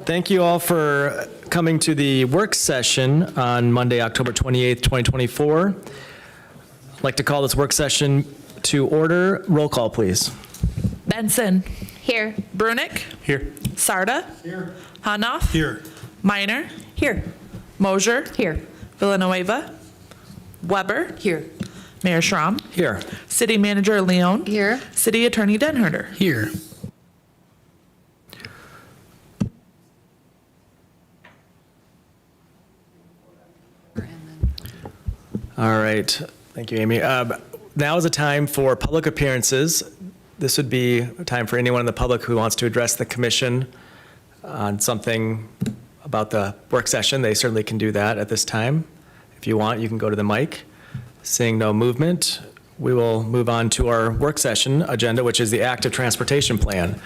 thank you all for coming to the work session on Monday, October 28th, 2024. I'd like to call this work session to order. Roll call, please. Benson. Here. Brunick. Here. Sarda. Here. Hanoff. Here. Minor. Here. Mosier. Here. Villanueva. Weber. Here. Mayor Schramm. Here. City Manager Leon. Here. City Attorney Denherter. Here. All right. Thank you, Amy. Now is a time for public appearances. This would be a time for anyone in the public who wants to address the commission on something about the work session. They certainly can do that at this time. If you want, you can go to the mic. Seeing no movement, we will move on to our work session agenda, which is the active transportation plan.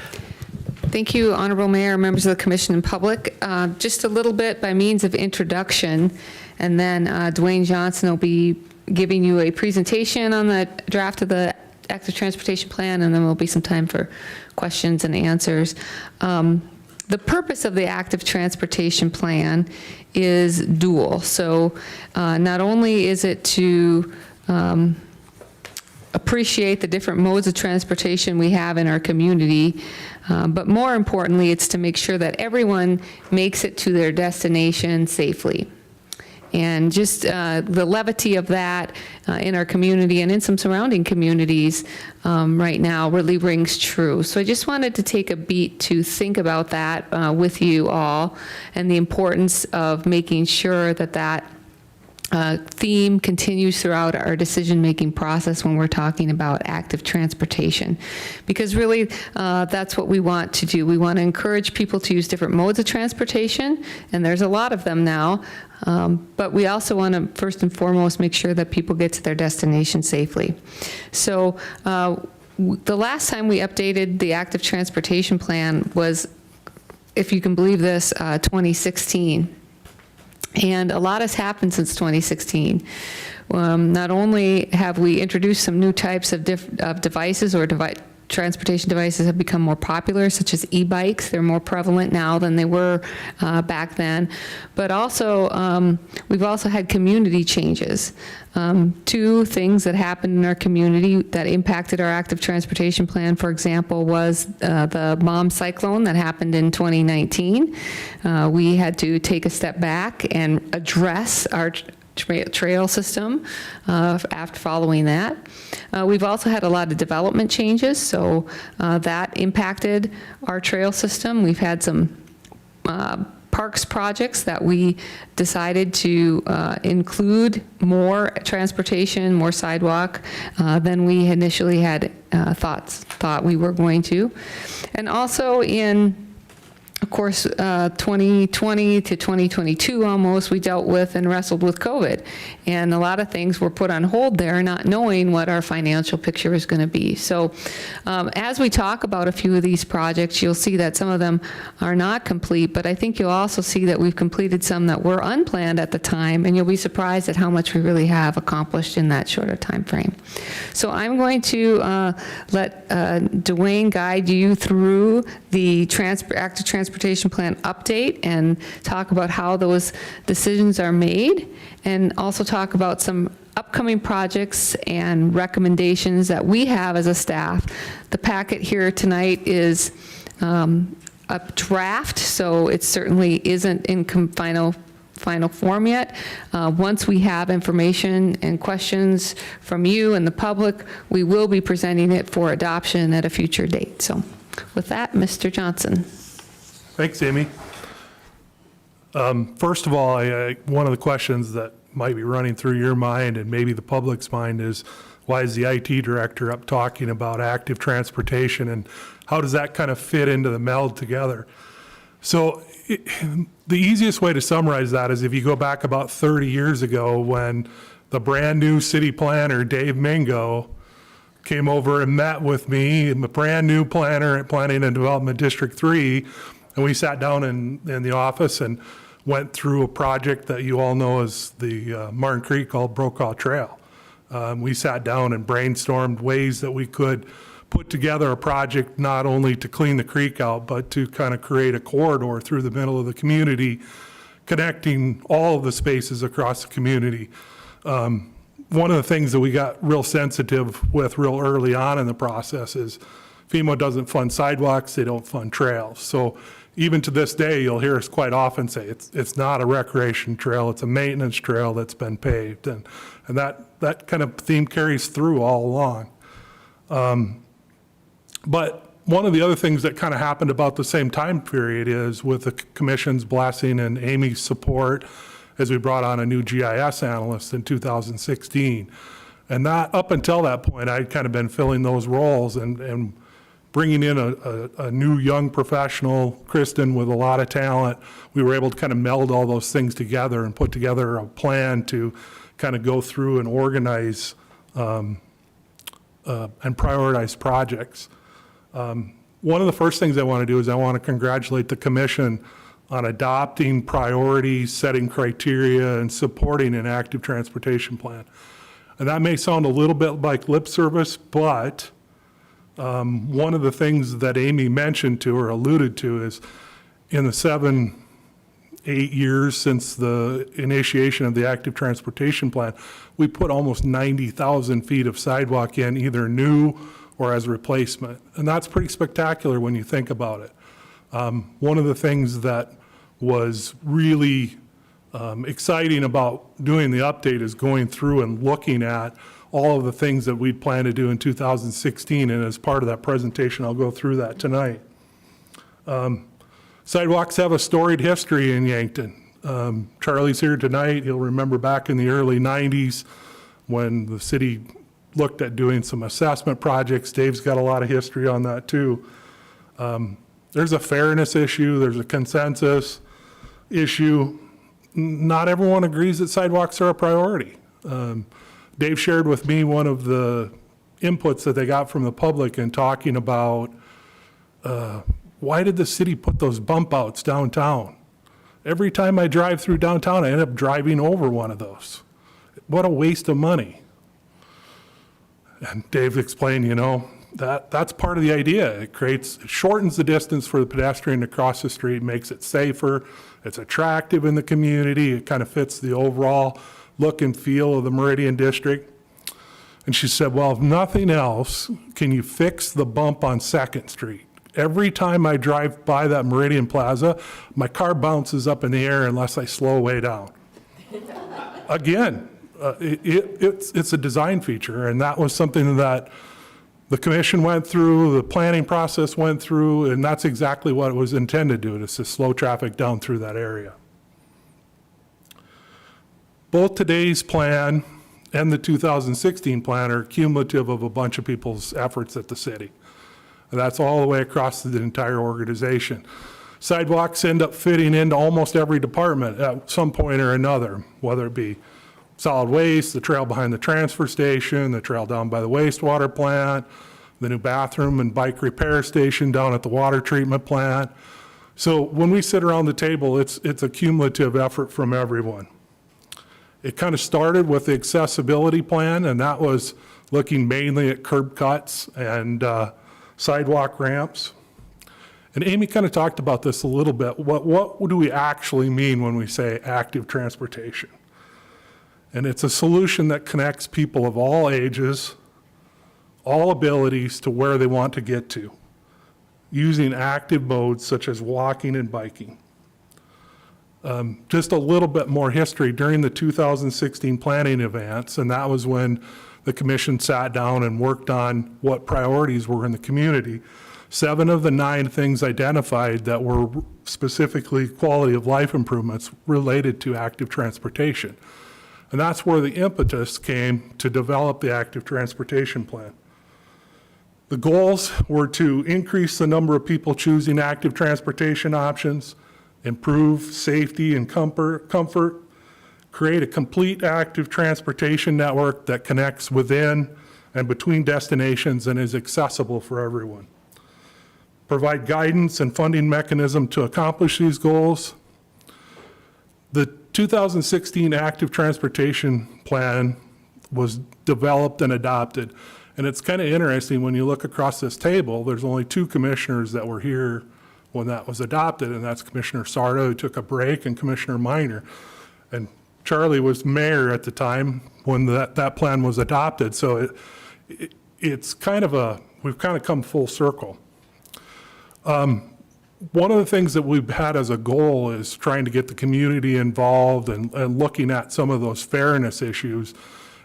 Thank you, Honorable Mayor, members of the Commission and public. Just a little bit by means of introduction, and then Dwayne Johnson will be giving you a presentation on the draft of the active transportation plan, and then there'll be some time for questions and answers. The purpose of the active transportation plan is dual. So not only is it to appreciate the different modes of transportation we have in our community, but more importantly, it's to make sure that everyone makes it to their destination safely. And just the levity of that in our community and in some surrounding communities right now really rings true. So I just wanted to take a beat to think about that with you all, and the importance of making sure that that theme continues throughout our decision-making process when we're talking about active transportation. Because really, that's what we want to do. We want to encourage people to use different modes of transportation, and there's a lot of them now, but we also want to, first and foremost, make sure that people get to their destination safely. So the last time we updated the active transportation plan was, if you can believe this, 2016. And a lot has happened since 2016. Not only have we introduced some new types of devices, or transportation devices have become more popular, such as e-bikes. They're more prevalent now than they were back then. But also, we've also had community changes. Two things that happened in our community that impacted our active transportation plan, for example, was the bomb cyclone that happened in 2019. We had to take a step back and address our trail system after following that. We've also had a lot of development changes, so that impacted our trail system. We've had some parks projects that we decided to include more transportation, more sidewalk than we initially had thought we were going to. And also in, of course, 2020 to 2022 almost, we dealt with and wrestled with COVID. And a lot of things were put on hold there, not knowing what our financial picture is going to be. So as we talk about a few of these projects, you'll see that some of them are not complete, but I think you'll also see that we've completed some that were unplanned at the time, and you'll be surprised at how much we really have accomplished in that shorter time frame. So I'm going to let Dwayne guide you through the active transportation plan update and talk about how those decisions are made, and also talk about some upcoming projects and recommendations that we have as a staff. The packet here tonight is a draft, so it certainly isn't in final form yet. Once we have information and questions from you and the public, we will be presenting it for adoption at a future date. So with that, Mr. Johnson. Thanks, Amy. First of all, one of the questions that might be running through your mind and maybe the public's mind is, why is the IT director up talking about active transportation, and how does that kind of fit into the meld together? So the easiest way to summarize that is if you go back about 30 years ago, when the brand new city planner, Dave Mingo, came over and met with me, I'm a brand new planner at Planning and Development District 3, and we sat down in the office and went through a project that you all know as the Martin Creek called Brokaw Trail. We sat down and brainstormed ways that we could put together a project not only to clean the creek out, but to kind of create a corridor through the middle of the community, connecting all of the spaces across the community. One of the things that we got real sensitive with real early on in the process is FEMA doesn't fund sidewalks, they don't fund trails. So even to this day, you'll hear us quite often say it's not a recreation trail, it's a maintenance trail that's been paved. And that kind of theme carries through all along. But one of the other things that kind of happened about the same time period is with the commission's blessing and Amy's support as we brought on a new GIS analyst in 2016. And that, up until that point, I'd kind of been filling those roles and bringing in a new young professional, Kristen, with a lot of talent. We were able to kind of meld all those things together and put together a plan to kind of go through and organize and prioritize projects. One of the first things I want to do is I want to congratulate the commission on adopting priorities, setting criteria, and supporting an active transportation plan. And that may sound a little bit like lip service, but one of the things that Amy mentioned to or alluded to is in the 7-8 years since the initiation of the active transportation plan, we put almost 90,000 feet of sidewalk in, either new or as replacement. And that's pretty spectacular when you think about it. One of the things that was really exciting about doing the update is going through and looking at all of the things that we'd planned to do in 2016, and as part of that presentation, I'll go through that tonight. Sidewalks have a storied history in Yankton. Charlie's here tonight. He'll remember back in the early 90s when the city looked at doing some assessment projects. Dave's got a lot of history on that too. There's a fairness issue, there's a consensus issue. Not everyone agrees that sidewalks are a priority. Dave shared with me one of the inputs that they got from the public in talking about why did the city put those bump outs downtown? Every time I drive through downtown, I end up driving over one of those. What a waste of money. And Dave explained, that's part of the idea. It shortens the distance for the pedestrian to cross the street, makes it safer, it's attractive in the community, it kind of fits the overall look and feel of the Meridian District. And she said, well, if nothing else, can you fix the bump on 2nd Street? Every time I drive by that Meridian Plaza, my car bounces up in the air unless I slow way down. Again, it's a design feature, and that was something that the commission went through, the planning process went through, and that's exactly what it was intended to do, is to slow traffic down through that area. Both today's plan and the 2016 plan are cumulative of a bunch of people's efforts at the city. And that's all the way across the entire organization. Sidewalks end up fitting into almost every department at some point or another, whether it be solid waste, the trail behind the transfer station, the trail down by the wastewater plant, the new bathroom and bike repair station down at the water treatment plant. So when we sit around the table, it's a cumulative effort from everyone. It kind of started with the accessibility plan, and that was looking mainly at curb cuts and sidewalk ramps. And Amy kind of talked about this a little bit. What do we actually mean when we say active transportation? And it's a solution that connects people of all ages, all abilities to where they want to get to, using active modes such as walking and biking. Just a little bit more history. During the 2016 planning events, and that was when the commission sat down and worked on what priorities were in the community, 7 of the 9 things identified that were specifically quality of life improvements related to active transportation. And that's where the impetus came to develop the active transportation plan. The goals were to increase the number of people choosing active transportation options, improve safety and comfort, create a complete active transportation network that connects within and between destinations and is accessible for everyone. Provide guidance and funding mechanism to accomplish these goals. The 2016 Active Transportation Plan was developed and adopted, And it's kind of interesting, when you look across this table, there's only 2 commissioners that were here when that was adopted, and that's Commissioner Sarda, who took a break, and Commissioner Minor. And Charlie was mayor at the time when that plan was adopted, so it's kind of we've kind of come full circle. One of the things that we've had as a goal is trying to get the community involved and looking at some of those fairness issues.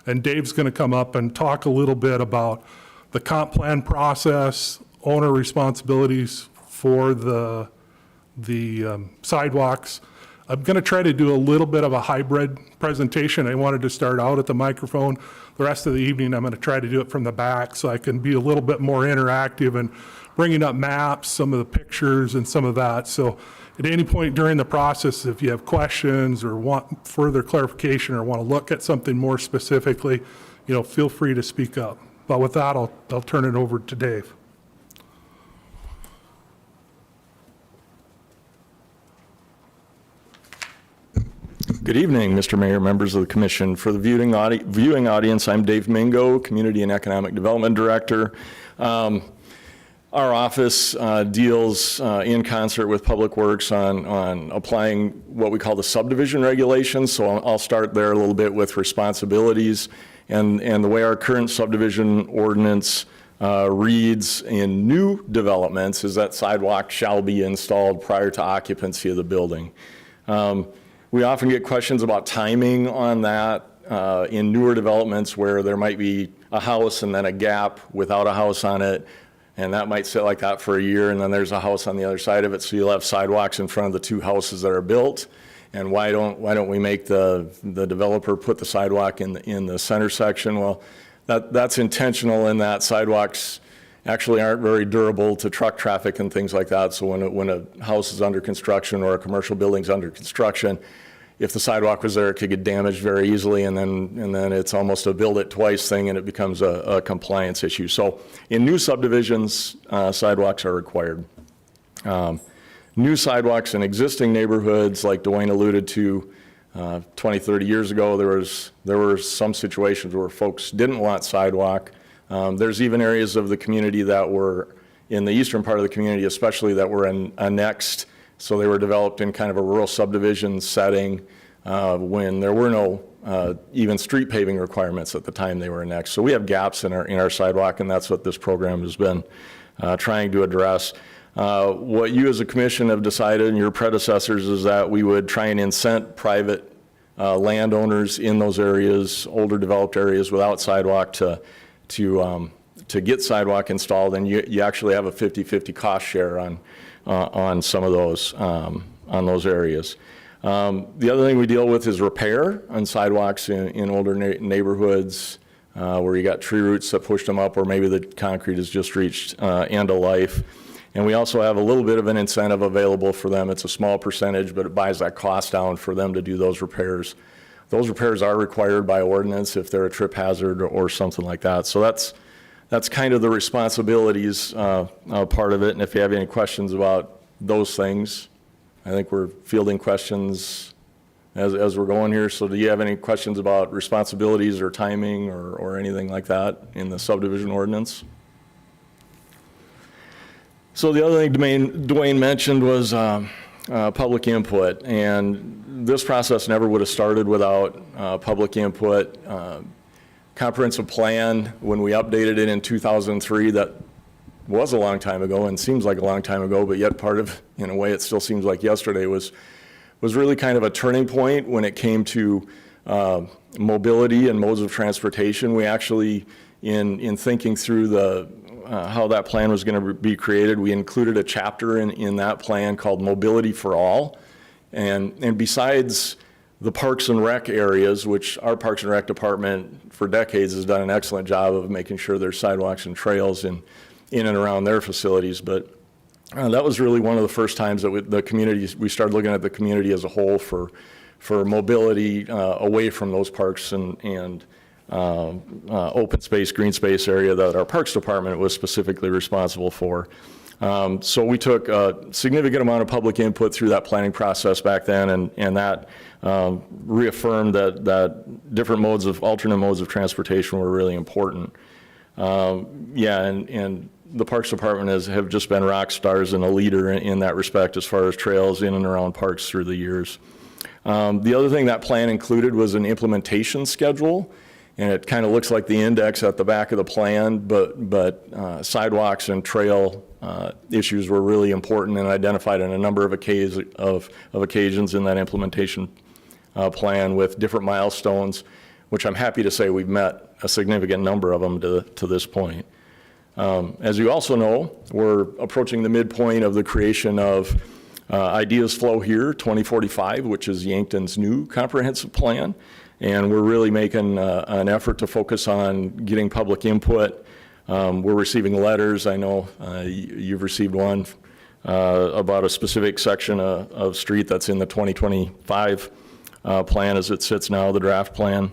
And Dave's going to come up and talk a little bit about the comp plan process, owner responsibilities for the sidewalks. I'm going to try to do a little bit of a hybrid presentation. I wanted to start out at the microphone. The rest of the evening, I'm going to try to do it from the back so I can be a little bit more interactive and bringing up maps, some of the pictures and some of that. So at any point during the process, if you have questions or want further clarification or want to look at something more specifically, feel free to speak up. But with that, I'll turn it over to Dave. Good evening, Mr. Mayor, members of the commission. For the viewing audience, I'm Dave Mingo, Community and Economic Development Director. Our office deals in concert with Public Works on applying what we call the subdivision regulations. So I'll start there a little bit with responsibilities and the way our current subdivision ordinance reads in new developments is that sidewalks shall be installed prior to occupancy of the building. We often get questions about timing on that in newer developments where there might be a house and then a gap without a house on it. And that might sit like that for a year, and then there's a house on the other side of it, so you'll have sidewalks in front of the 2 houses that are built. And why don't we make the developer put the sidewalk in the center section? Well, that's intentional in that sidewalks actually aren't very durable to truck traffic and things like that. So when a house is under construction or a commercial building's under construction, if the sidewalk was there, it could get damaged very easily, and then it's almost a build it twice thing, and it becomes a compliance issue. So in new subdivisions, sidewalks are required. New sidewalks in existing neighborhoods, like Dwayne alluded to, 20, 30 years ago, there were some situations where folks didn't want sidewalk. There's even areas of the community that were, in the eastern part of the community especially, that were annexed. So they were developed in kind of a rural subdivision setting when there were no even street paving requirements at the time they were annexed. So we have gaps in our sidewalk, and that's what this program has been trying to address. What you as a commission have decided, and your predecessors, is that we would try and incent private landowners in those areas, older developed areas without sidewalk, to get sidewalk installed, and you actually have a 50-50 cost share on some of those, on those areas. The other thing we deal with is repair on sidewalks in older neighborhoods where you got tree roots that pushed them up, or maybe the concrete has just reached end of life. And we also have a little bit of an incentive available for them. It's a small percentage, but it buys that cost down for them to do those repairs. Those repairs are required by ordinance if they're a trip hazard or something like that. So that's kind of the responsibilities part of it. And if you have any questions about those things, I think we're fielding questions as we're going here. So do you have any questions about responsibilities or timing or anything like that in the subdivision ordinance? So the other thing Dwayne mentioned was public input. And this process never would have started without public input. Comprehensive plan, when we updated it in 2003, that was a long time ago and seems like a long time ago, but yet part of, in a way, it still seems like yesterday, was really kind of a turning point when it came to mobility and modes of transportation. We actually, in thinking through how that plan was going to be created, we included a chapter in that plan called Mobility for All. And besides the Parks and Rec areas, which our Parks and Rec department for decades has done an excellent job of making sure there's sidewalks and trails in and around their facilities. But that was really one of the first times that we started looking at the community as a whole for mobility away from those parks and open space, green space area that our Parks department was specifically responsible for. So we took a significant amount of public input through that planning process back then, and that reaffirmed that different alternate modes of transportation were really important. Yeah, and the Parks Department have just been rock stars and a leader in that respect as far as trails in and around parks through the years. The other thing that plan included was an implementation schedule, and it kind of looks like the index at the back of the plan, but sidewalks and trail issues were really important and identified in a number of occasions in that implementation plan with different milestones, which I'm happy to say we've met a significant number of them to this point. As you also know, we're approaching the midpoint of the creation of Ideas Flow Here 2045, which is Yankton's new comprehensive plan. And we're really making an effort to focus on getting public input. We're receiving letters. I know you've received one about a specific section of street that's in the 2025 plan as it sits now, the draft plan.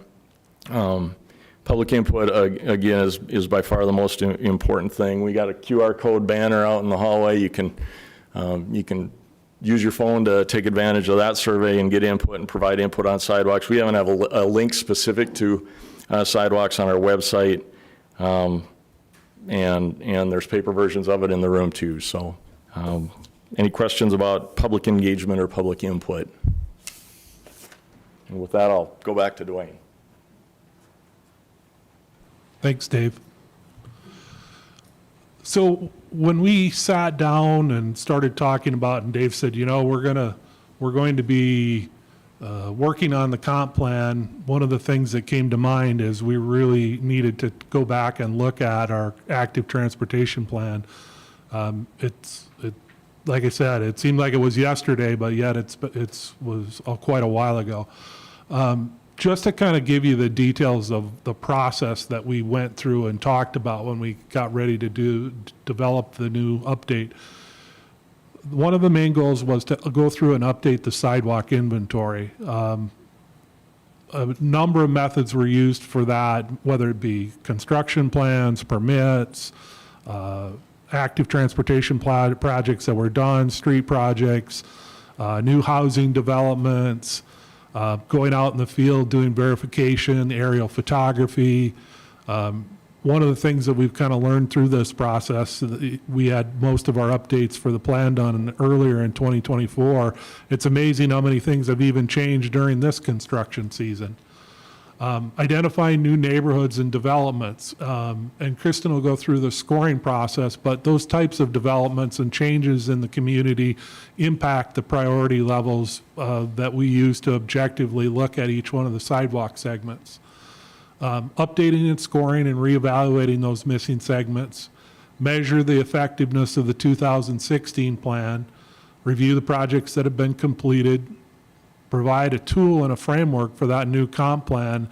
Public input, again, is by far the most important thing. We got a QR code banner out in the hallway. You can use your phone to take advantage of that survey and get input and provide input on sidewalks. We even have a link specific to sidewalks on our website, and there's paper versions of it in the room too. So any questions about public engagement or public input? And with that, I'll go back to Dwayne. Thanks, Dave. So when we sat down and started talking about, and Dave said, you know, we're going to be working on the comp plan, one of the things that came to mind is we really needed to go back and look at our active transportation plan. Like I said, it seemed like it was yesterday, but yet it was quite a while ago. Just to kind of give you the details of the process that we went through and talked about when we got ready to develop the new update. One of the main goals was to go through and update the sidewalk inventory. A number of methods were used for that, whether it be construction plans, permits, active transportation projects that were done, street projects, new housing developments, going out in the field, doing verification, aerial photography. One of the things that we've kind of learned through this process, we had most of our updates for the plan done earlier in 2024. It's amazing how many things have even changed during this construction season. Identifying new neighborhoods and developments. And Kristen will go through the scoring process, but those types of developments and changes in the community impact the priority levels that we use to objectively look at each one of the sidewalk segments. Updating and scoring and reevaluating those missing segments. Measure the effectiveness of the 2016 plan. Review the projects that have been completed. Provide a tool and a framework for that new comp plan.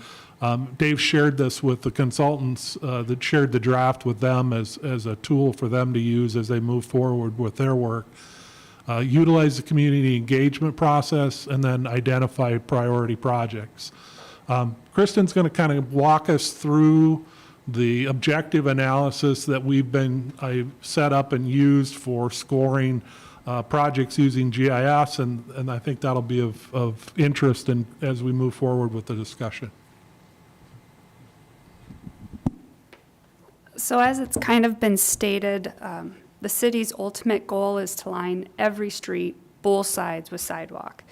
Dave shared this with the consultants that shared the draft with them as a tool for them to use as they move forward with their work. Utilize the community engagement process and then identify priority projects. Kristen's going to kind of walk us through the objective analysis that I set up and used for scoring projects using GIS, and I think that'll be of interest as we move forward with the discussion. So as it's kind of been stated, the city's ultimate goal is to line every street, both sides, with sidewalk.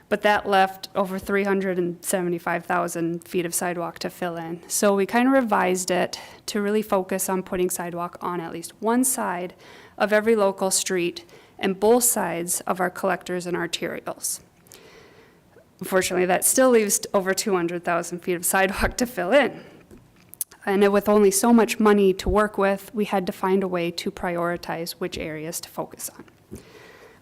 But that left over 375,000 feet of sidewalk to fill in. So we kind of revised it to really focus on putting sidewalk on at least one side of every local street and both sides of our collectors and arterials. Unfortunately, that still leaves over 200,000 feet of sidewalk to fill in. And with only so much money to work with, we had to find a way to prioritize which areas to focus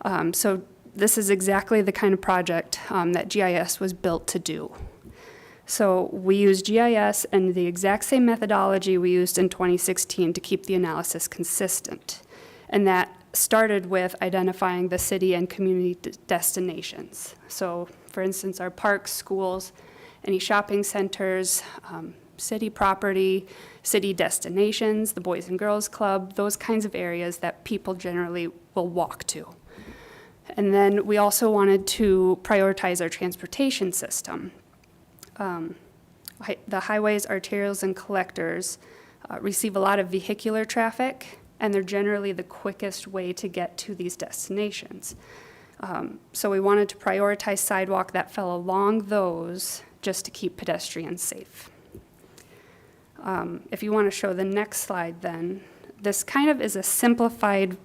on. So this is exactly the kind of project that GIS was built to do. So we used GIS and the exact same methodology we used in 2016 to keep the analysis consistent. And that started with identifying the city and community destinations. So for instance, our parks, schools, any shopping centers, city property, city destinations, the Boys and Girls Club, those kinds of areas that people generally will walk to. And then we also wanted to prioritize our transportation system. The highways, arterials, and collectors receive a lot of vehicular traffic, and they're generally the quickest way to get to these destinations. So we wanted to prioritize sidewalk that fell along those just to keep pedestrians safe. If you want to show the next slide then, this kind of is a simplified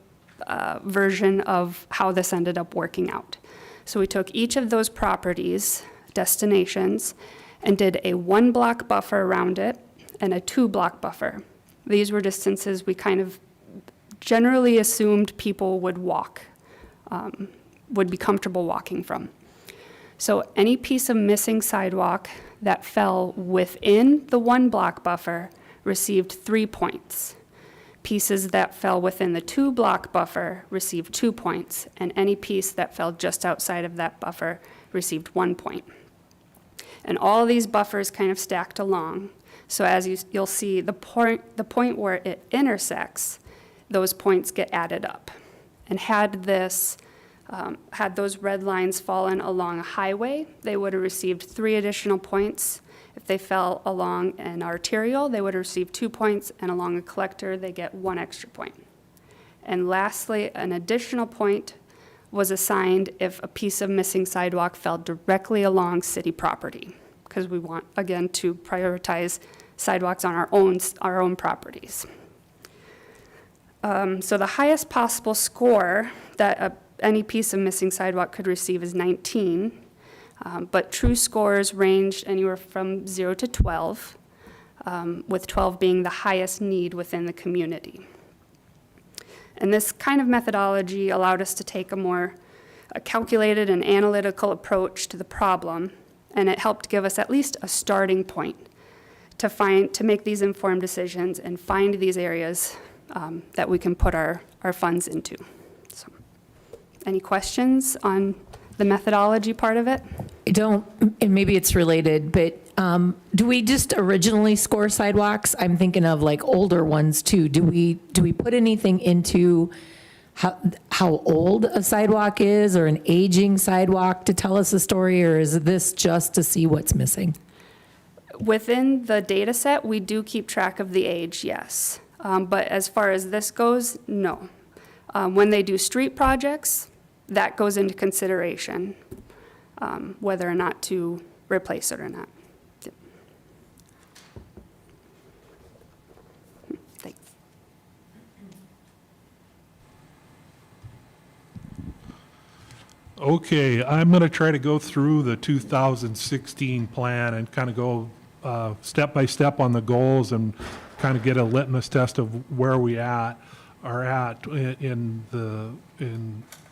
version of how this ended up working out. So we took each of those properties, destinations, and did a 1-block buffer around it and a 2-block buffer. These were distances we kind of generally assumed people would walk, would be comfortable walking from. So any piece of missing sidewalk that fell within the 1-block buffer received 3 points. Pieces that fell within the 2-block buffer received 2 points, and any piece that fell just outside of that buffer received 1 point. And all these buffers kind of stacked along. So as you'll see, the point where it intersects, those points get added up. And had those red lines fallen along a highway, they would have received 3 additional points. If they fell along an arterial, they would have received 2 points, and along a collector, they get 1 extra point. And lastly, an additional point was assigned if a piece of missing sidewalk fell directly along city property, because we want, again, to prioritize sidewalks on our own properties. So the highest possible score that any piece of missing sidewalk could receive is 19, but true scores ranged anywhere from 0 to 12, with 12 being the highest need within the community. And this kind of methodology allowed us to take a more calculated and analytical approach to the problem, and it helped give us at least a starting point to make these informed decisions and find these areas that we can put our funds into. So, any questions on the methodology part of it? I don't, and maybe it's related, but do we just originally score sidewalks? I'm thinking of like older ones too. Do we put anything into how old a sidewalk is or an aging sidewalk to tell us a story, or is this just to see what's missing? Within the data set, we do keep track of the age, yes. But as far as this goes, no. When they do street projects, that goes into consideration, whether or not to replace it or not. Yep. Thanks. Okay, I'm going to try to go through the 2016 plan and kind of go step by step on the goals and kind of get a litmus test of where we are at in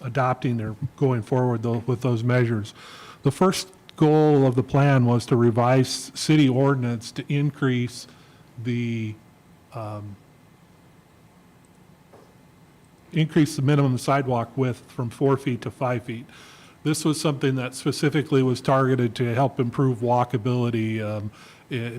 adopting or going forward with those measures. The first goal of the plan was to revise city ordinance to increase the minimum sidewalk width from 4 feet to 5 feet. This was something that specifically was targeted to help improve walkability,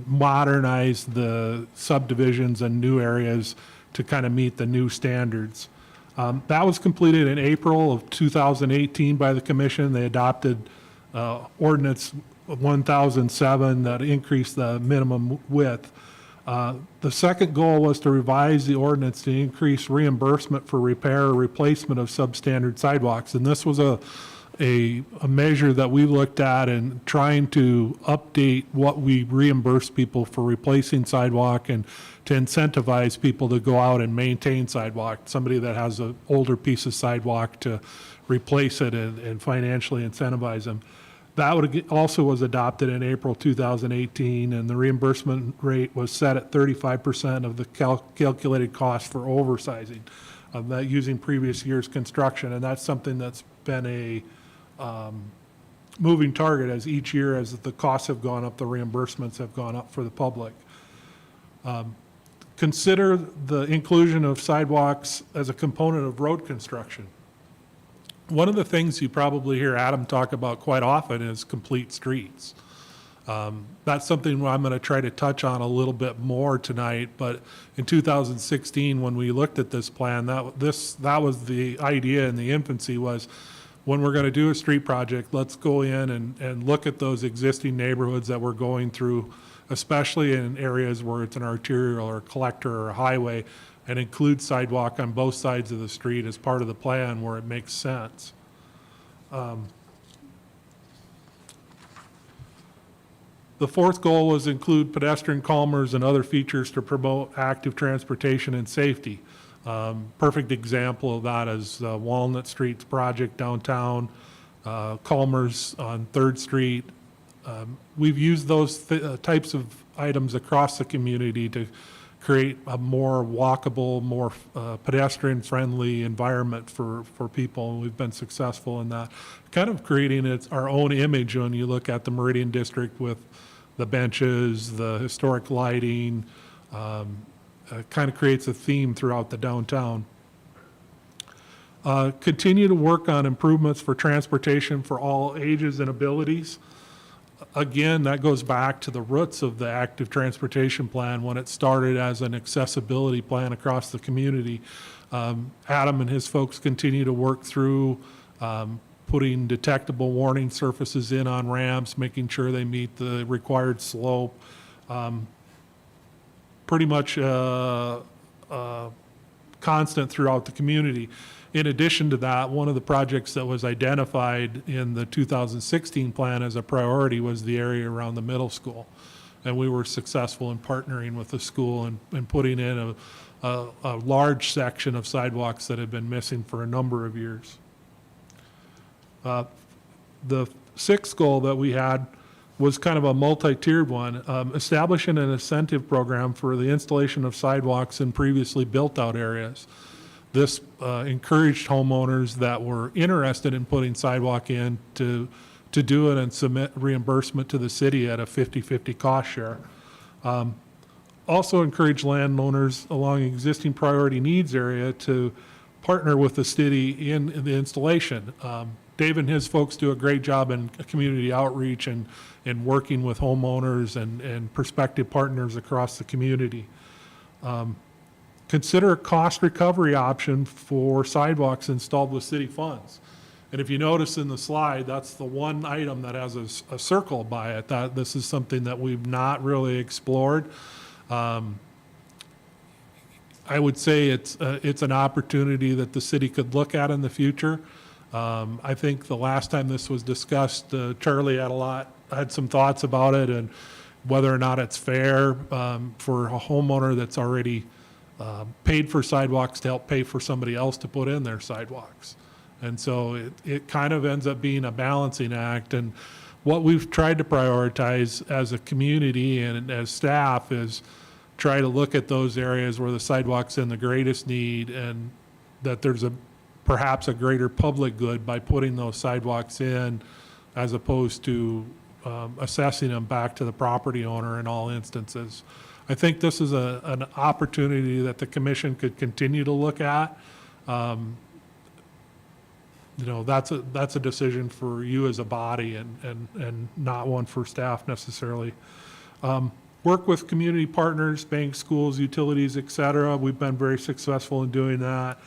modernize the subdivisions and new areas to kind of meet the new standards. That was completed in April of 2018 by the commission. They adopted ordinance 1007 that increased the minimum width. The second goal was to revise the ordinance to increase reimbursement for repair or replacement of substandard sidewalks. And this was a measure that we looked at and trying to update what we reimburse people for replacing sidewalk and to incentivize people to go out and maintain sidewalk. Somebody that has an older piece of sidewalk to replace it and financially incentivize them. That also was adopted in April 2018, and the reimbursement rate was set at 35% of the calculated cost for oversizing of that using previous year's construction. And that's something that's been a moving target as each year as the costs have gone up, the reimbursements have gone up for the public. Consider the inclusion of sidewalks as a component of road construction. One of the things you probably hear Adam talk about quite often is complete streets. That's something I'm going to try to touch on a little bit more tonight, but in 2016, when we looked at this plan, that was the idea in the infancy was when we're going to do a street project, let's go in and look at those existing neighborhoods that we're going through especially in areas where it's an arterial or collector or a highway, and include sidewalk on both sides of the street as part of the plan where it makes sense. The fourth goal was include pedestrian calmers and other features to promote active transportation and safety. Perfect example of that is Walnut Street's project downtown, calmers on 3rd Street. We've used those types of items across the community to create a more walkable, more pedestrian-friendly environment for people, and we've been successful in that. Kind of creating our own image when you look at the Meridian District with the benches, the historic lighting, kind of creates a theme throughout the downtown. Continue to work on improvements for transportation for all ages and abilities. Again, that goes back to the roots of the active transportation plan when it started as an accessibility plan across the community. Adam and his folks continue to work through putting detectable warning surfaces in on ramps, making sure they meet the required slope. Pretty much constant throughout the community. In addition to that, one of the projects that was identified in the 2016 plan as a priority was the area around the middle school. And we were successful in partnering with the school and putting in a large section of sidewalks that had been missing for a number of years. The sixth goal that we had was kind of a multi-tiered one, establishing an incentive program for the installation of sidewalks in previously built-out areas. This encouraged homeowners that were interested in putting sidewalk in to do it and submit reimbursement to the city at a 50-50 cost share. Also encourage landowners along existing priority needs area to partner with the city in the installation. Dave and his folks do a great job in community outreach and working with homeowners and prospective partners across the community. Consider a cost recovery option for sidewalks installed with city funds. And if you notice in the slide, that's the one item that has a circle by it. That this is something that we've not really explored. I would say it's an opportunity that the city could look at in the future. I think the last time this was discussed, Charlie had some thoughts about it and whether or not it's fair for a homeowner that's already paid for sidewalks to help pay for somebody else to put in their sidewalks. And so it kind of ends up being a balancing act. And what we've tried to prioritize as a community and as staff is try to look at those areas where the sidewalk's in the greatest need and that there's perhaps a greater public good by putting those sidewalks in as opposed to assessing them back to the property owner in all instances. I think this is an opportunity that the commission could continue to look at. That's a decision for you as a body and not one for staff necessarily. Work with community partners, banks, schools, utilities, et cetera. We've been very successful in doing that.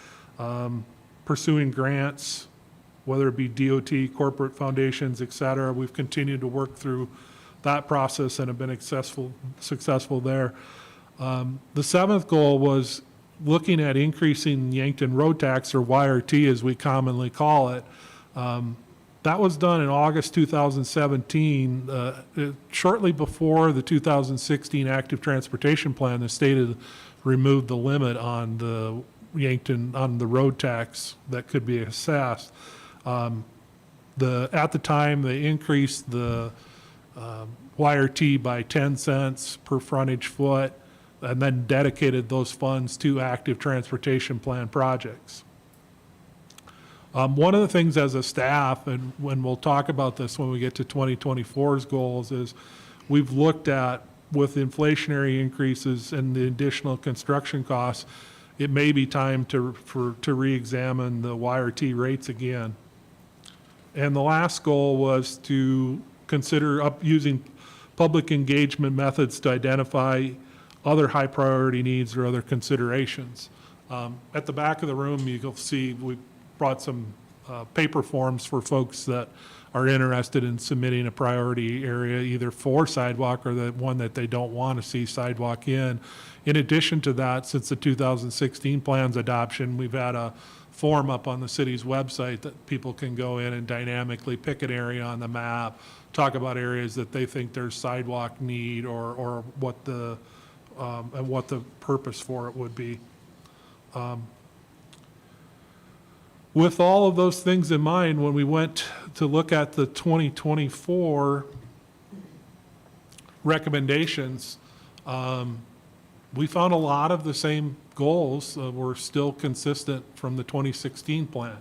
Pursuing grants, whether it be DOT, corporate foundations, et cetera. We've continued to work through that process and have been successful there. The seventh goal was looking at increasing Yankton road tax, or YRT as we commonly call it. That was done in August 2017. Shortly before the 2016 active transportation plan, the state had removed the limit on the Yankton, on the road tax that could be assessed. At the time, they increased the YRT by 10 cents per frontage foot and then dedicated those funds to active transportation plan projects. One of the things as a staff, and when we'll talk about this when we get to 2024's goals, is we've looked at with inflationary increases and the additional construction costs, it may be time to re-examine the YRT rates again. And the last goal was to consider using public engagement methods to identify other high priority needs or other considerations. At the back of the room, you'll see we brought some paper forms for folks that are interested in submitting a priority area either for sidewalk or the one that they don't want to see sidewalk in. In addition to that, since the 2016 plan's adoption, we've had a form up on the city's website that people can go in and dynamically pick an area on the map, talk about areas that they think there's sidewalk need or what the and what the purpose for it would be. With all of those things in mind, when we went to look at the 2024 recommendations, we found a lot of the same goals were still consistent from the 2016 plan.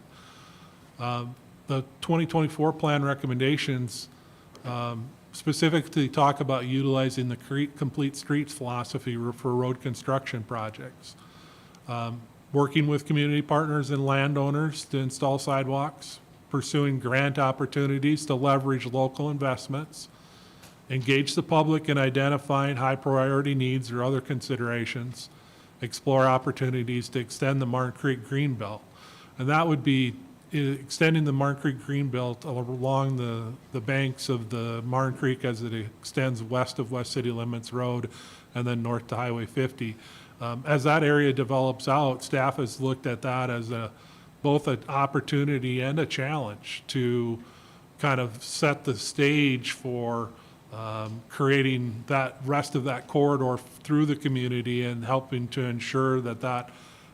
The 2024 plan recommendations specifically talk about utilizing the complete streets philosophy for road construction projects. Working with community partners and landowners to install sidewalks, pursuing grant opportunities to leverage local investments, engage the public in identifying high priority needs or other considerations, explore opportunities to extend the Martin Creek Greenbelt. And that would be extending the Martin Creek Greenbelt along the banks of the Martin Creek as it extends west of West City Limits Road and then north to Highway 50. As that area develops out, staff has looked at that as both an opportunity and a challenge to kind of set the stage for creating that rest of that corridor through the community and helping to ensure that that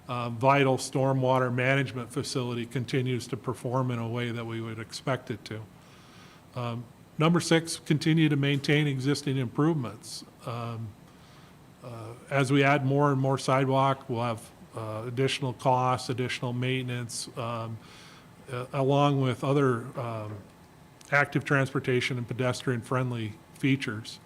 vital stormwater management facility continues to perform in a way that we would expect it to. Number 6, continue to maintain existing improvements. As we add more and more sidewalk, we'll have additional costs, additional maintenance, along with other active transportation and pedestrian-friendly features.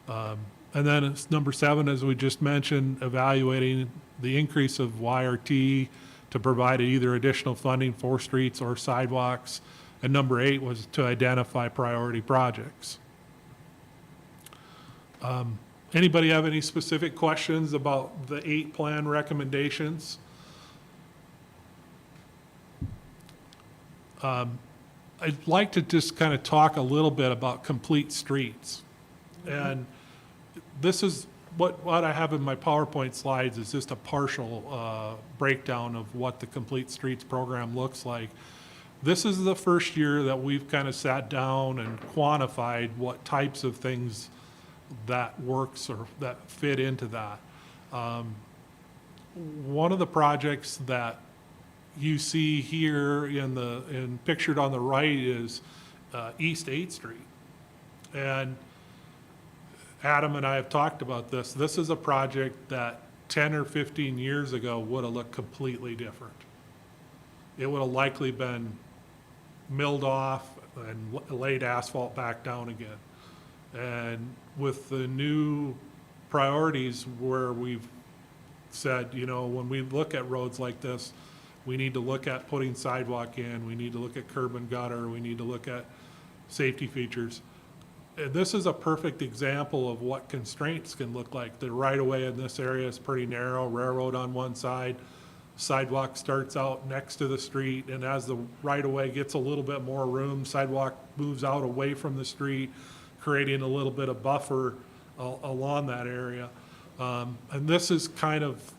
And then it's number 7, as we just mentioned, evaluating the increase of YRT to provide either additional funding for streets or sidewalks. And number 8 was to identify priority projects. Anybody have any specific questions about the 8 plan recommendations? I'd like to just kind of talk a little bit about complete streets. And this is what I have in my PowerPoint slides is just a partial breakdown of what the Complete Streets program looks like. This is the first year that we've kind of sat down and quantified what types of things that works or that fit into that. One of the projects that you see here in pictured on the right is East 8th Street. And Adam and I have talked about this. This is a project that 10 or 15 years ago would have looked completely different. It would have likely been milled off and laid asphalt back down again. And with the new priorities where we've said, you know, when we look at roads like this, we need to look at putting sidewalk in, we need to look at curb and gutter, we need to look at safety features. And this is a perfect example of what constraints can look like. The right-of-way in this area is pretty narrow, railroad on one side, sidewalk starts out next to the street, and as the right-of-way gets a little bit more room, sidewalk moves out away from the street, creating a little bit of buffer along that area. And this is kind of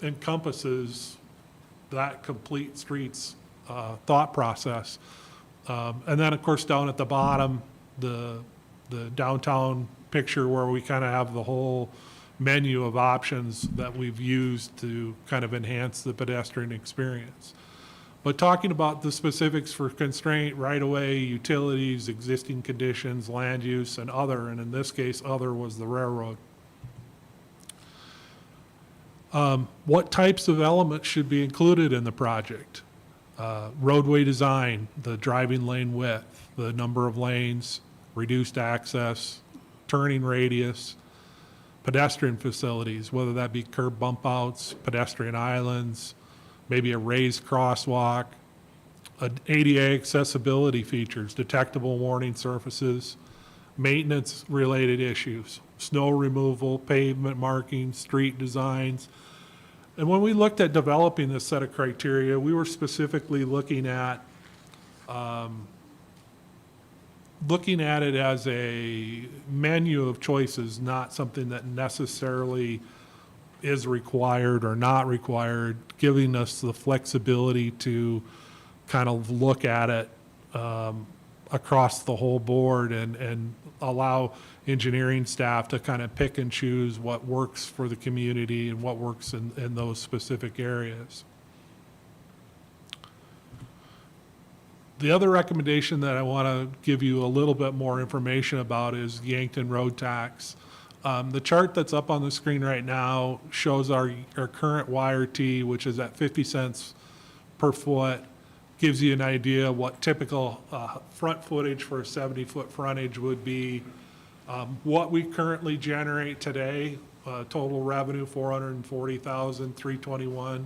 encompasses that complete streets thought process. And then, of course, down at the bottom, the downtown picture where we kind of have the whole menu of options that we've used to kind of enhance the pedestrian experience. But talking about the specifics for constraint, right-of-way, utilities, existing conditions, land use, and other, and in this case, other was the railroad. What types of elements should be included in the project? Roadway design, the driving lane width, the number of lanes, reduced access, turning radius, pedestrian facilities, whether that be curb bump outs, pedestrian islands, maybe a raised crosswalk, ADA accessibility features, detectable warning surfaces, maintenance-related issues, snow removal, pavement markings, street designs. And when we looked at developing this set of criteria, we were specifically looking at looking at it as a menu of choices, not something that necessarily is required or not required, giving us the flexibility to kind of look at it across the whole board and allow engineering staff to kind of pick and choose what works for the community and what works in those specific areas. The other recommendation that I want to give you a little bit more information about is Yankton road tax. The chart that's up on the screen right now shows our current YRT, which is at 50 cents per foot. Gives you an idea what typical front footage for a 70-foot frontage would be. What we currently generate today, total revenue $440,321,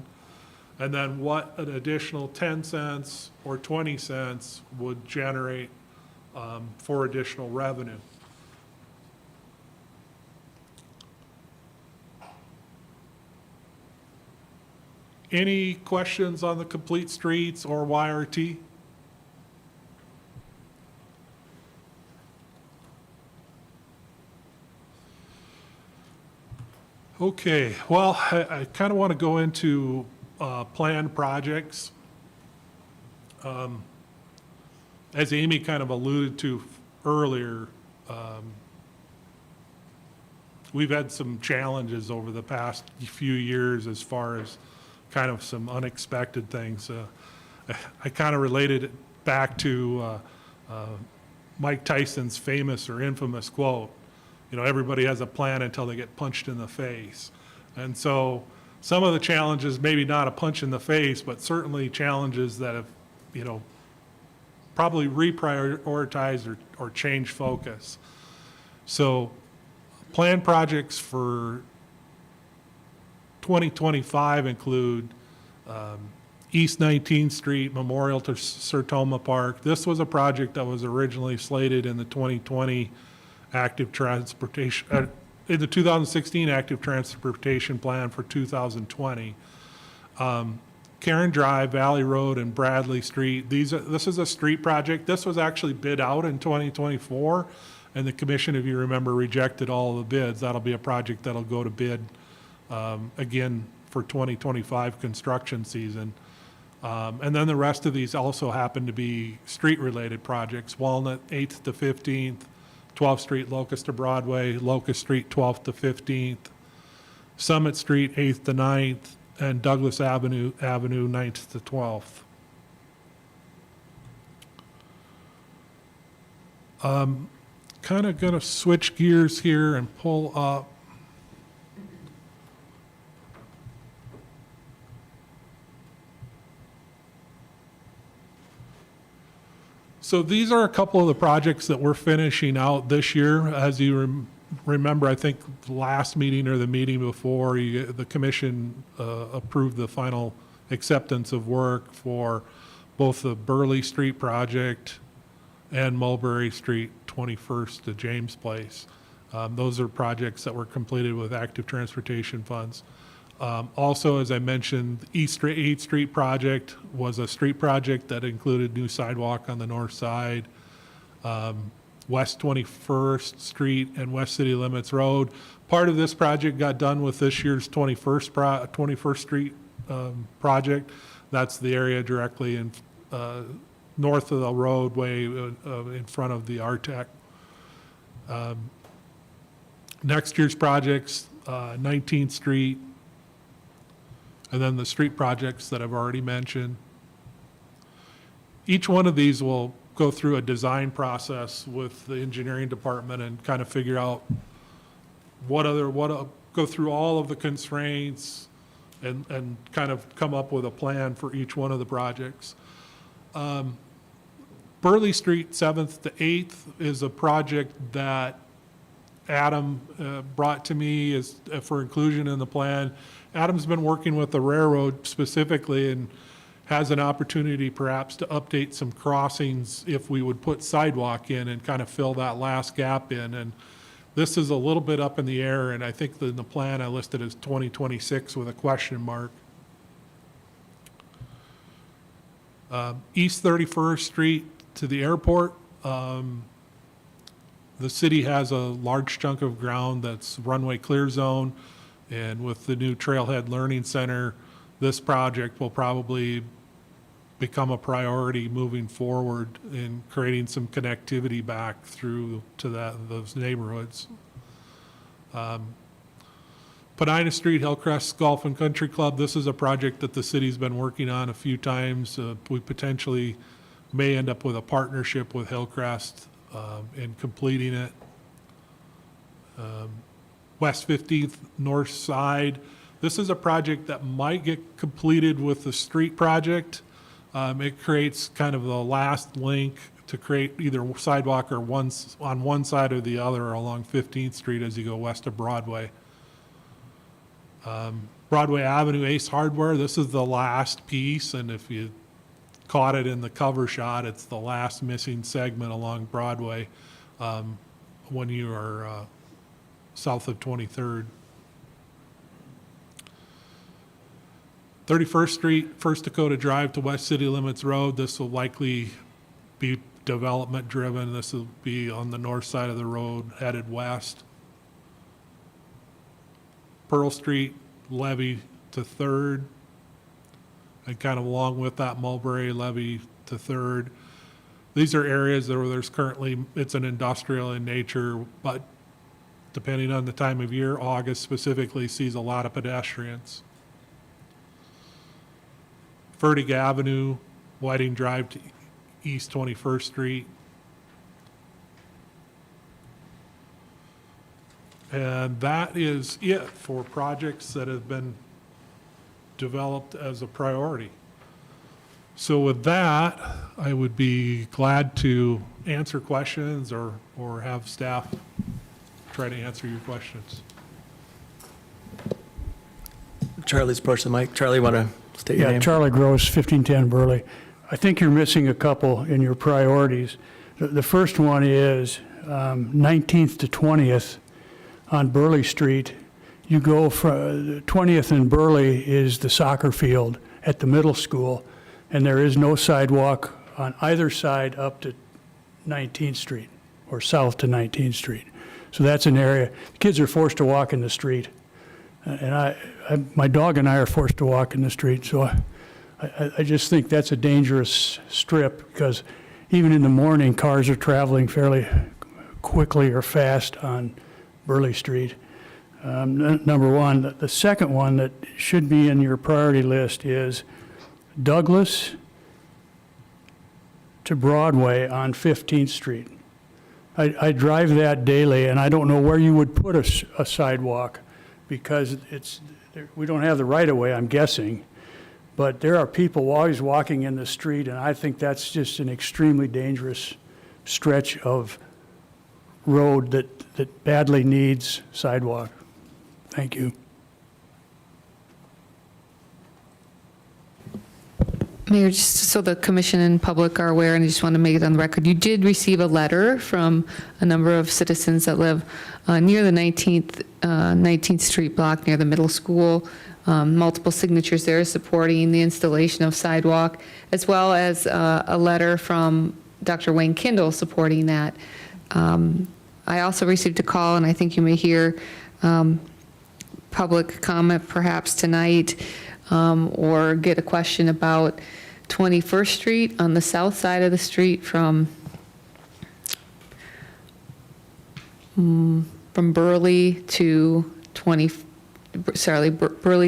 and then what an additional 10 cents or 20 cents would generate for additional revenue. Any questions on the complete streets or YRT? Okay, well, I kind of want to go into planned projects. As Amy kind of alluded to earlier, we've had some challenges over the past few years as far as kind of some unexpected things. I kind of related it back to Mike Tyson's famous or infamous quote, you know, everybody has a plan until they get punched in the face. And so some of the challenges, maybe not a punch in the face, but certainly challenges that have, you know, probably reprioritized or changed focus. So planned projects for 2025 include East 19th Street, Memorial to Sertoma Park. This was a project that was originally slated in the 2020 active transportation, in the 2016 active transportation plan for 2020. Karen Drive, Valley Road, and Bradley Street. This is a street project. This was actually bid out in 2024, and the commission, if you remember, rejected all of the bids. That'll be a project that'll go to bid again for 2025 construction season. And then the rest of these also happen to be street-related projects. Walnut, 8th to 15th, 12th Street, Locust to Broadway, Locust Street, 12th to 15th, Summit Street, 8th to 9th, and Douglas Avenue, 9th to 12th. Kind of going to switch gears here and pull up So these are a couple of the projects that we're finishing out this year. As you remember, I think the last meeting or the meeting before, the commission approved the final acceptance of work for both the Burley Street project and Mulberry Street, 21st to James Place. Those are projects that were completed with active transportation funds. Also, as I mentioned, East 8th Street project was a street project that included new sidewalk on the north side. West 21st Street and West City Limits Road. Part of this project got done with this year's 21st Street project. That's the area directly in north of the roadway in front of the Artec. Next year's projects, 19th Street, and then the street projects that I've already mentioned. Each one of these will go through a design process with the engineering department and kind of figure out go through all of the constraints and kind of come up with a plan for each one of the projects. Burley Street, 7th to 8th, is a project that Adam brought to me as for inclusion in the plan. Adam's been working with the railroad specifically and has an opportunity perhaps to update some crossings if we would put sidewalk in and kind of fill that last gap in. And this is a little bit up in the air, and I think that in the plan I listed as 2026 with a question mark. East 31st Street to the airport. The city has a large chunk of ground that's runway clear zone, and with the new Trailhead Learning Center, this project will probably become a priority moving forward in creating some connectivity back through to those neighborhoods. Padina Street, Hillcrest Golf and Country Club, this is a project that the city's been working on a few times. We potentially may end up with a partnership with Hillcrest in completing it. West 15th North Side, this is a project that might get completed with the street project. It creates kind of the last link to create either sidewalk or on one side or the other along 15th Street as you go west of Broadway. Broadway Avenue, Ace Hardware, this is the last piece, and if you caught it in the cover shot, it's the last missing segment along Broadway when you are south of 23rd. 31st Street, First Dakota Drive to West City Limits Road, this will likely be development driven. This will be on the north side of the road headed west. Pearl Street, Levy to 3rd, and kind of along with that, Mulberry, Levy to 3rd. These are areas where there's currently, it's an industrial in nature, but depending on the time of year, August specifically sees a lot of pedestrians. Fertig Avenue, Whiting Drive to East 21st Street. And that is it for projects that have been developed as a priority. So with that, I would be glad to answer questions or have staff try to answer your questions. Charlie's approached the mic. Charlie, want to state your Yeah, name? Charlie Gross, 1510 Burley. I think you're missing a couple in your priorities. The first one is 19th to 20th on Burley Street. You go from 20th and Burley is the soccer field at the middle school, and there is no sidewalk on either side up to 19th Street or south to 19th Street. So that's an area, kids are forced to walk in the street. And my dog and I are forced to walk in the street, so I just think that's a dangerous strip, because even in the morning, cars are traveling fairly quickly or fast on Burley Street. Number one. The second one that should be in your priority list is Douglas to Broadway on 15th Street. I drive that daily, and I don't know where you would put a sidewalk, because we don't have the right-of-way, I'm guessing. But there are people always walking in the street, and I think that's just an extremely dangerous stretch of road that badly needs sidewalk. Thank you. Mayor, just so the commission and public are aware, and I just want to make it on the record, you did receive a letter from a number of citizens that live near the 19th Street block near the middle school. Multiple signatures there supporting the installation of sidewalk, as well as a letter from Dr. Wayne Kindle supporting that. I also received a call, and I think you may hear public comment perhaps tonight, or get a question about 21st Street on the south side of the street from Burley to Burley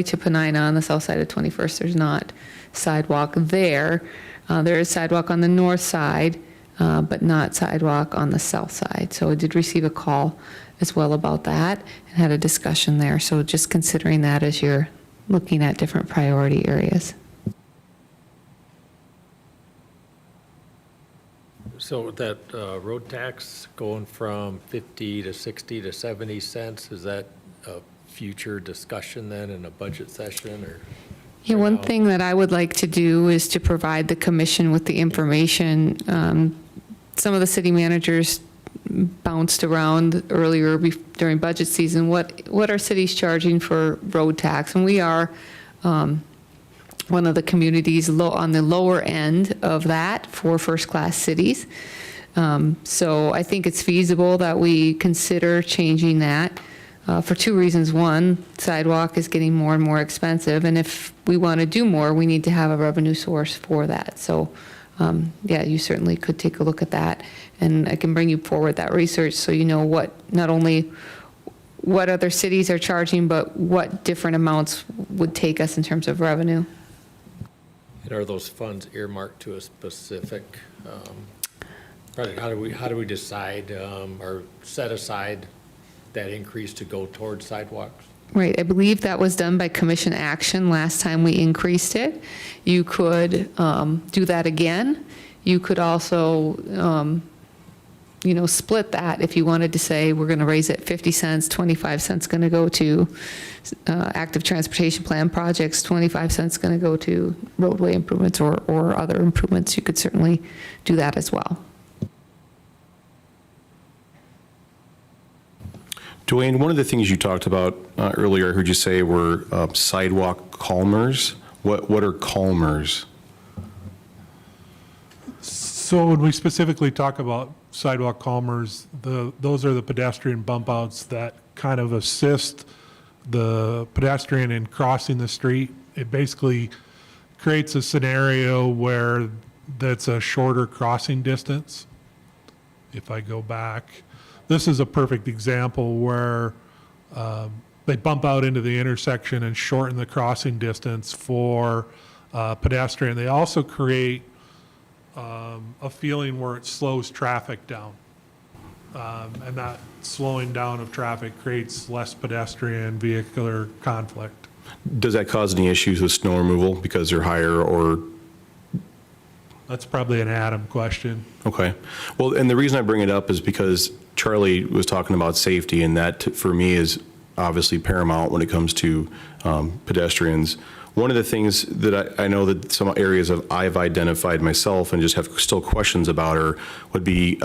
to Penina on the south side of 21st. There's not sidewalk there. There is sidewalk on the north side, but not sidewalk on the south side. So I did receive a call as well about that and had a discussion there. So just considering that as you're looking at different priority areas. So that road tax going from 50 to 60 to 70 cents, is that a future discussion then in a budget session, or? Yeah, one thing that I would like to do is to provide the commission with the information. Some of the city managers bounced around earlier during budget season, what are cities charging for road tax? And we are one of the communities on the lower end of that for first-class cities. So I think it's feasible that we consider changing that for two reasons. One, sidewalk is getting more and more expensive, and if we want to do more, we need to have a revenue source for that. So, yeah, you certainly could take a look at that, and I can bring you forward that research so you know what, not only what other cities are charging, but what different amounts would take us in terms of revenue. And are those funds earmarked to a specific, project? How do we decide or set aside that increase to go towards sidewalks? Right, I believe that was done by commission action last time we increased it. You could do that again. You could also, split that if you wanted to say, we're going to raise it 50 cents, 25 cents going to go to active transportation plan projects, 25 cents going to go to roadway improvements or other improvements. You could certainly do that as well. Dwayne, one of the things you talked about earlier, I heard you say were sidewalk calmers. What are calmers? So when we specifically talk about sidewalk calmers, those are the pedestrian bump outs that kind of assist the pedestrian in crossing the street. It basically creates a scenario where that's a shorter crossing distance. If I go back, this is a perfect example where they bump out into the intersection and shorten the crossing distance for pedestrian. They also create a feeling where it slows traffic down. And that slowing down of traffic creates less pedestrian vehicular conflict. Does that cause any issues with snow removal because they're higher or? That's probably an Adam question. Okay. Well, and the reason I bring it up is because Charlie was talking about safety, and that for me is obviously paramount when it comes to pedestrians. One of the things that I know that some areas I've identified myself and just have still questions about would be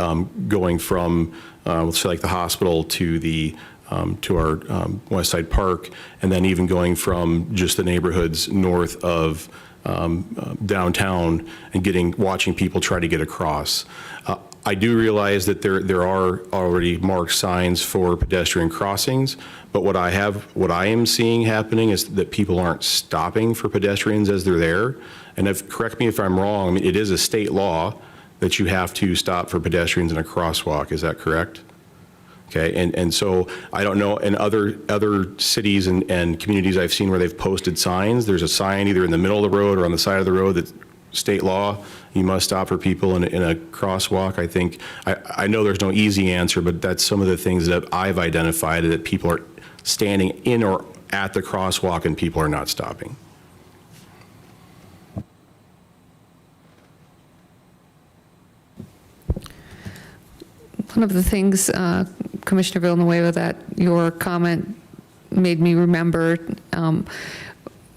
going from, let's say, like the hospital to to our West Side Park, and then even going from just the neighborhoods north of downtown and watching people try to get across. I do realize that there are already marked signs for pedestrian crossings, but what I am seeing happening is that people aren't stopping for pedestrians as they're there. And correct me if I'm wrong, I mean, it is a state law that you have to stop for pedestrians in a crosswalk. Is that correct? Okay, and so I don't know, in other cities and communities I've seen where they've posted signs, there's a sign either in the middle of the road or on the side of the road that's state law, you must stop for people in a crosswalk. I think, I know there's no easy answer, but that's some of the things that I've identified, that people are standing in or at the crosswalk and people are not stopping. One of the things, Commissioner Villanueva, that your comment made me remember,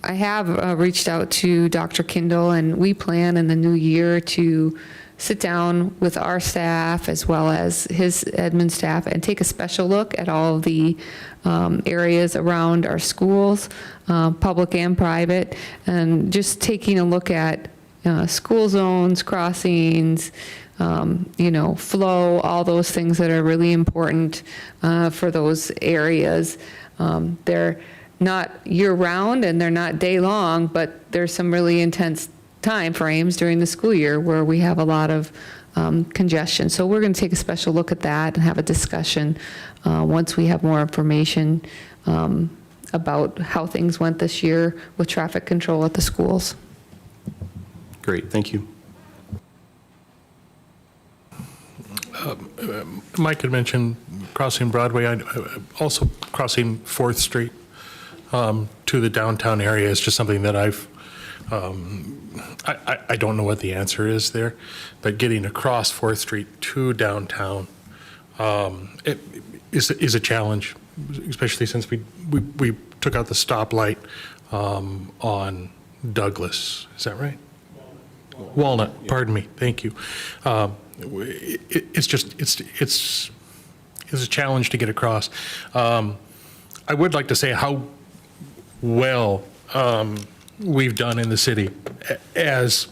I have reached out to Dr. Kindle, and we plan in the new year to sit down with our staff as well as his admin staff and take a special look at all of the areas around our schools, public and private, and just taking a look at school zones, crossings, flow, all those things that are really important for those areas. They're not year-round and they're not day-long, but there's some really intense time frames during the school year where we have a lot of congestion. So we're going to take a special look at that and have a discussion once we have more information about how things went this year with traffic control at the schools. Great, thank you. Mike had mentioned crossing Broadway, also crossing 4th Street to the downtown area is just something that I don't know what the answer is there, but getting across 4th Street to downtown it is a challenge, especially since we took out the stoplight on Douglas. Is that right? Walnut, pardon me, thank you. It's a challenge to get across. I would like to say how well we've done in the city as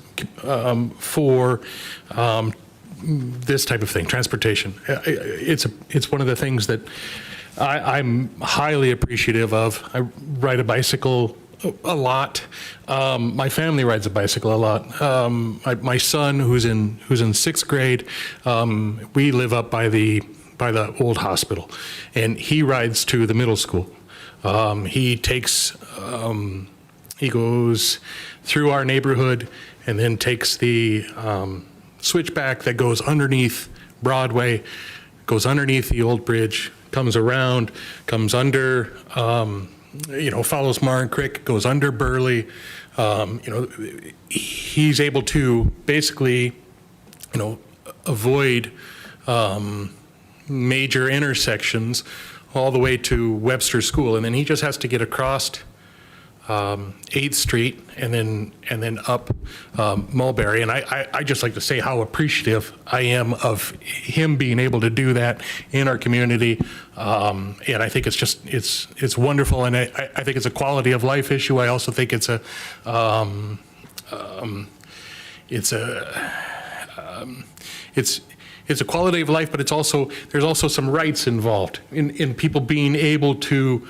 for this type of thing, transportation. It's one of the things that I'm highly appreciative of. I ride a bicycle a lot. My family rides a bicycle a lot. My son, who's in 6th grade, we live up by the old hospital, and he rides to the middle school. He goes through our neighborhood and then takes the switchback that goes underneath Broadway, goes underneath the old bridge, comes around, comes under, follows Martin Creek, goes under Burley. He's able to basically, avoid major intersections all the way to Webster School, and then he just has to get across 8th Street and then up Mulberry. And I just like to say how appreciative I am of him being able to do that in our community. And I think it's wonderful, and I think it's a quality of life issue. I also think it's a quality of life, but there's also some rights involved in people being able to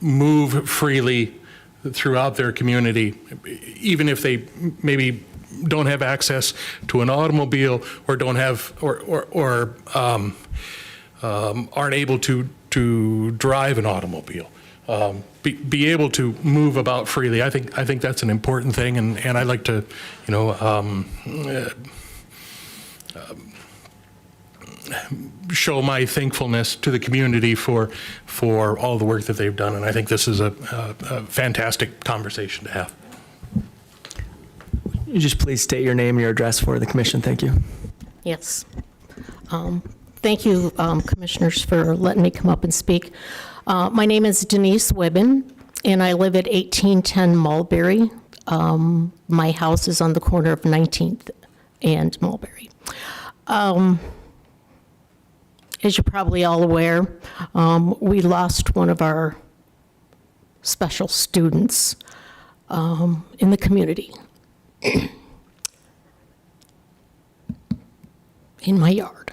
move freely throughout their community, even if they maybe don't have access to an automobile or don't have or aren't able to drive an automobile. Be able to move about freely. I think that's an important thing, and I like to, show my thankfulness to the community for all the work that they've done, and I think this is a fantastic conversation to have. You just please state your name and your address for the commission. Thank you. Yes. Thank you, commissioners, for letting me come up and speak. My name is Denise Wibben, and I live at 1810 Mulberry. My house is on the corner of 19th and Mulberry. As you're probably all aware, we lost one of our special students in the community in my yard.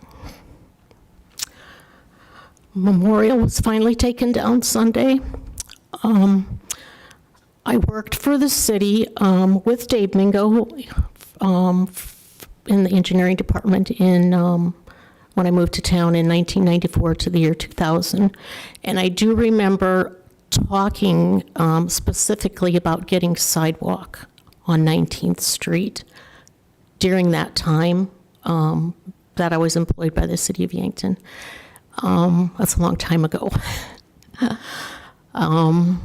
Memorial was finally taken down Sunday. I worked for the city with Dave Mingo in the engineering department when I moved to town in 1994 to the year 2000. And I do remember talking specifically about getting sidewalk on 19th Street during that time that I was employed by the city of Yankton. That's a long time ago. I'm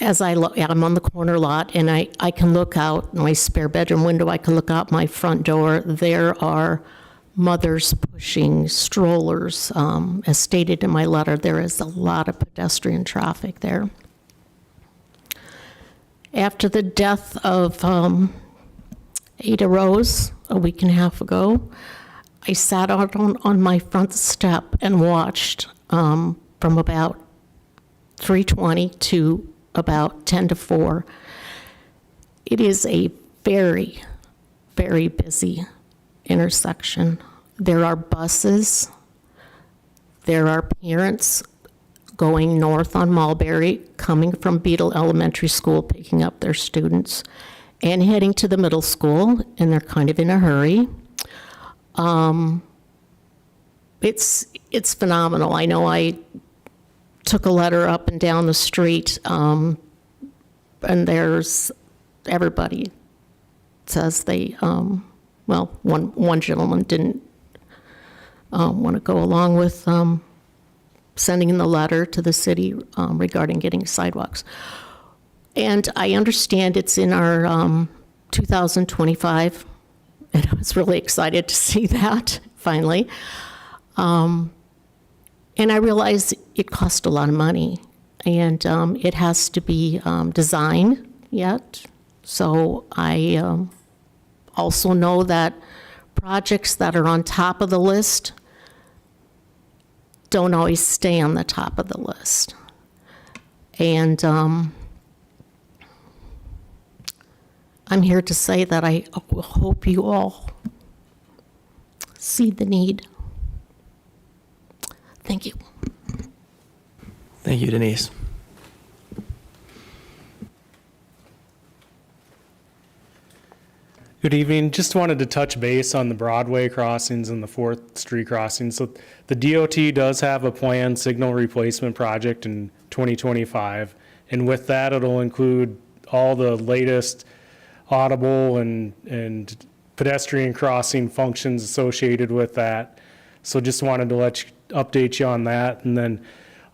on the corner lot, and I can look out my spare bedroom window. I can look out my front door. There are mothers pushing strollers. As stated in my letter, there is a lot of pedestrian traffic there. After the death of Ada Rose a week and a half ago, I sat out on my front step and watched from about 3:20 to about 10 to 4. It is a very, very busy intersection. There are buses. There are parents going north on Mulberry, coming from Beadle Elementary School, picking up their students, and heading to the middle school, and they're kind of in a hurry. It's phenomenal. I know I took a letter up and down the street, and there's everybody says they, one gentleman didn't want to go along with sending in the letter to the city regarding getting sidewalks. And I understand it's in our 2025, and I was really excited to see that finally. And I realize it cost a lot of money, and it has to be designed yet. So I also know that projects that are on top of the list don't always stay on the top of the list. And I'm here to say that I hope you all see the need. Thank you. Thank you, Denise. Good evening. Just wanted to touch base on the Broadway crossings and the 4th Street crossings. So the DOT does have a planned signal replacement project in 2025. And with that, it'll include all the latest audible and pedestrian crossing functions associated with that. So just wanted to update you on that. And then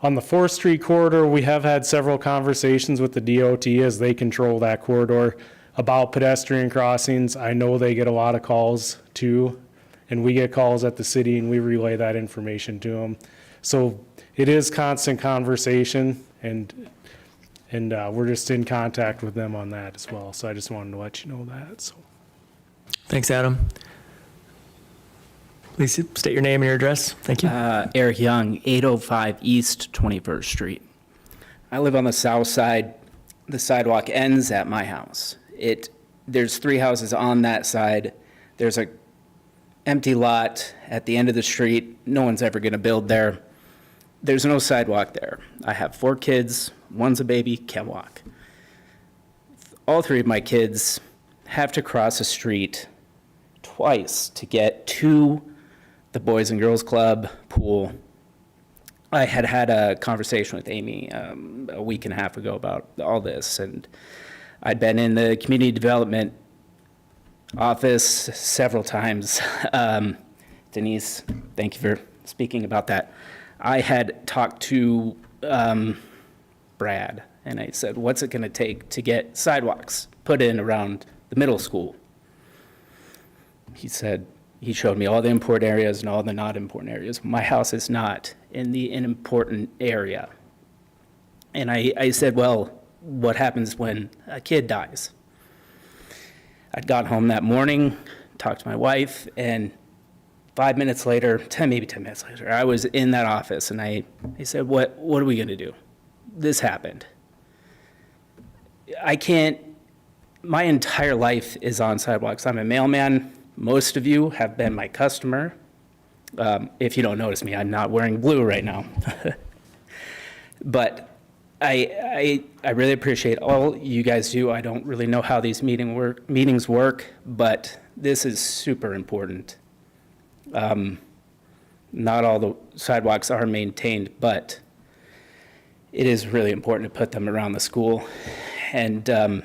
on the 4th Street corridor, we have had several conversations with the DOT as they control that corridor about pedestrian crossings. I know they get a lot of calls too, and we get calls at the city and we relay that information to them. So it is constant conversation, and we're just in contact with them on that as well. So I just wanted to let you know that. So Thanks, Adam. Please state your name and your address. Thank you. Eric Young, 805 East 21st Street. I live on the south side. The sidewalk ends at my house. There's 3 houses on that side. There's a empty lot at the end of the street. No one's ever going to build there. There's no sidewalk there. I have 4 kids. One's a baby, can't walk. All 3 of my kids have to cross a street twice to get to the Boys and Girls Club pool. I had a conversation with Amy a week and a half ago about all this, and I'd been in the community development office several times. Denise, thank you for speaking about that. I had talked to Brad, and I said, what's it going to take to get sidewalks put in around the middle school? He showed me all the important areas and all the not important areas. My house is not in the important area. And I said, well, what happens when a kid dies? I'd got home that morning, talked to my wife, and 5 minutes later, maybe 10 minutes later, I was in that office, and I said, what are we going to do? This happened. My entire life is on sidewalks. I'm a mailman. Most of you have been my customer. If you don't notice me, I'm not wearing blue right now. But I really appreciate all you guys do. I don't really know how these meetings work, but this is super important. Not all the sidewalks are maintained, but it is really important to put them around the school. And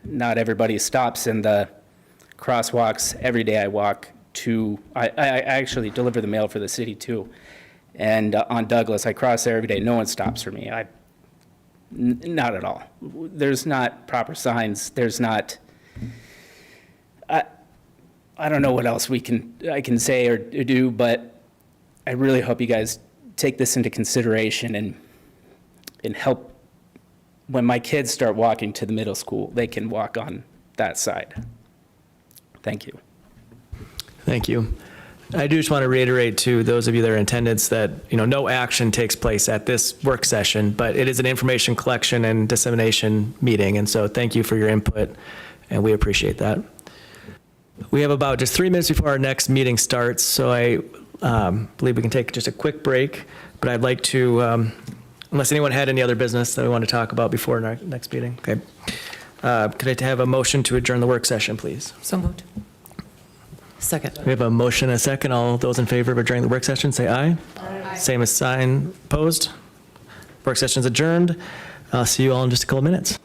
not everybody stops in the crosswalks. Every day I walk to, I actually deliver the mail for the city too. And on Douglas, I cross there every day. No one stops for me. Not at all. There's not proper signs. There's not, I don't know what else I can say or do, but I really hope you guys take this into consideration and help. When my kids start walking to the middle school, they can walk on that side. Thank you. Thank you. I do just want to reiterate to those of you that are in attendance that, no action takes place at this work session, but it is an information collection and dissemination meeting. And so thank you for your input, and we appreciate that. We have about just 3 minutes before our next meeting starts, so I believe we can take just a quick break, but I'd like to, unless anyone had any other business that we want to talk about before our next meeting. Okay. Could I have a motion to adjourn the work session, please? So moved. Second. We have a motion and a second. All those in favor of adjourning the work session, say aye. Aye. Same as sign opposed. Work session's adjourned. I'll see you all in just a couple of minutes.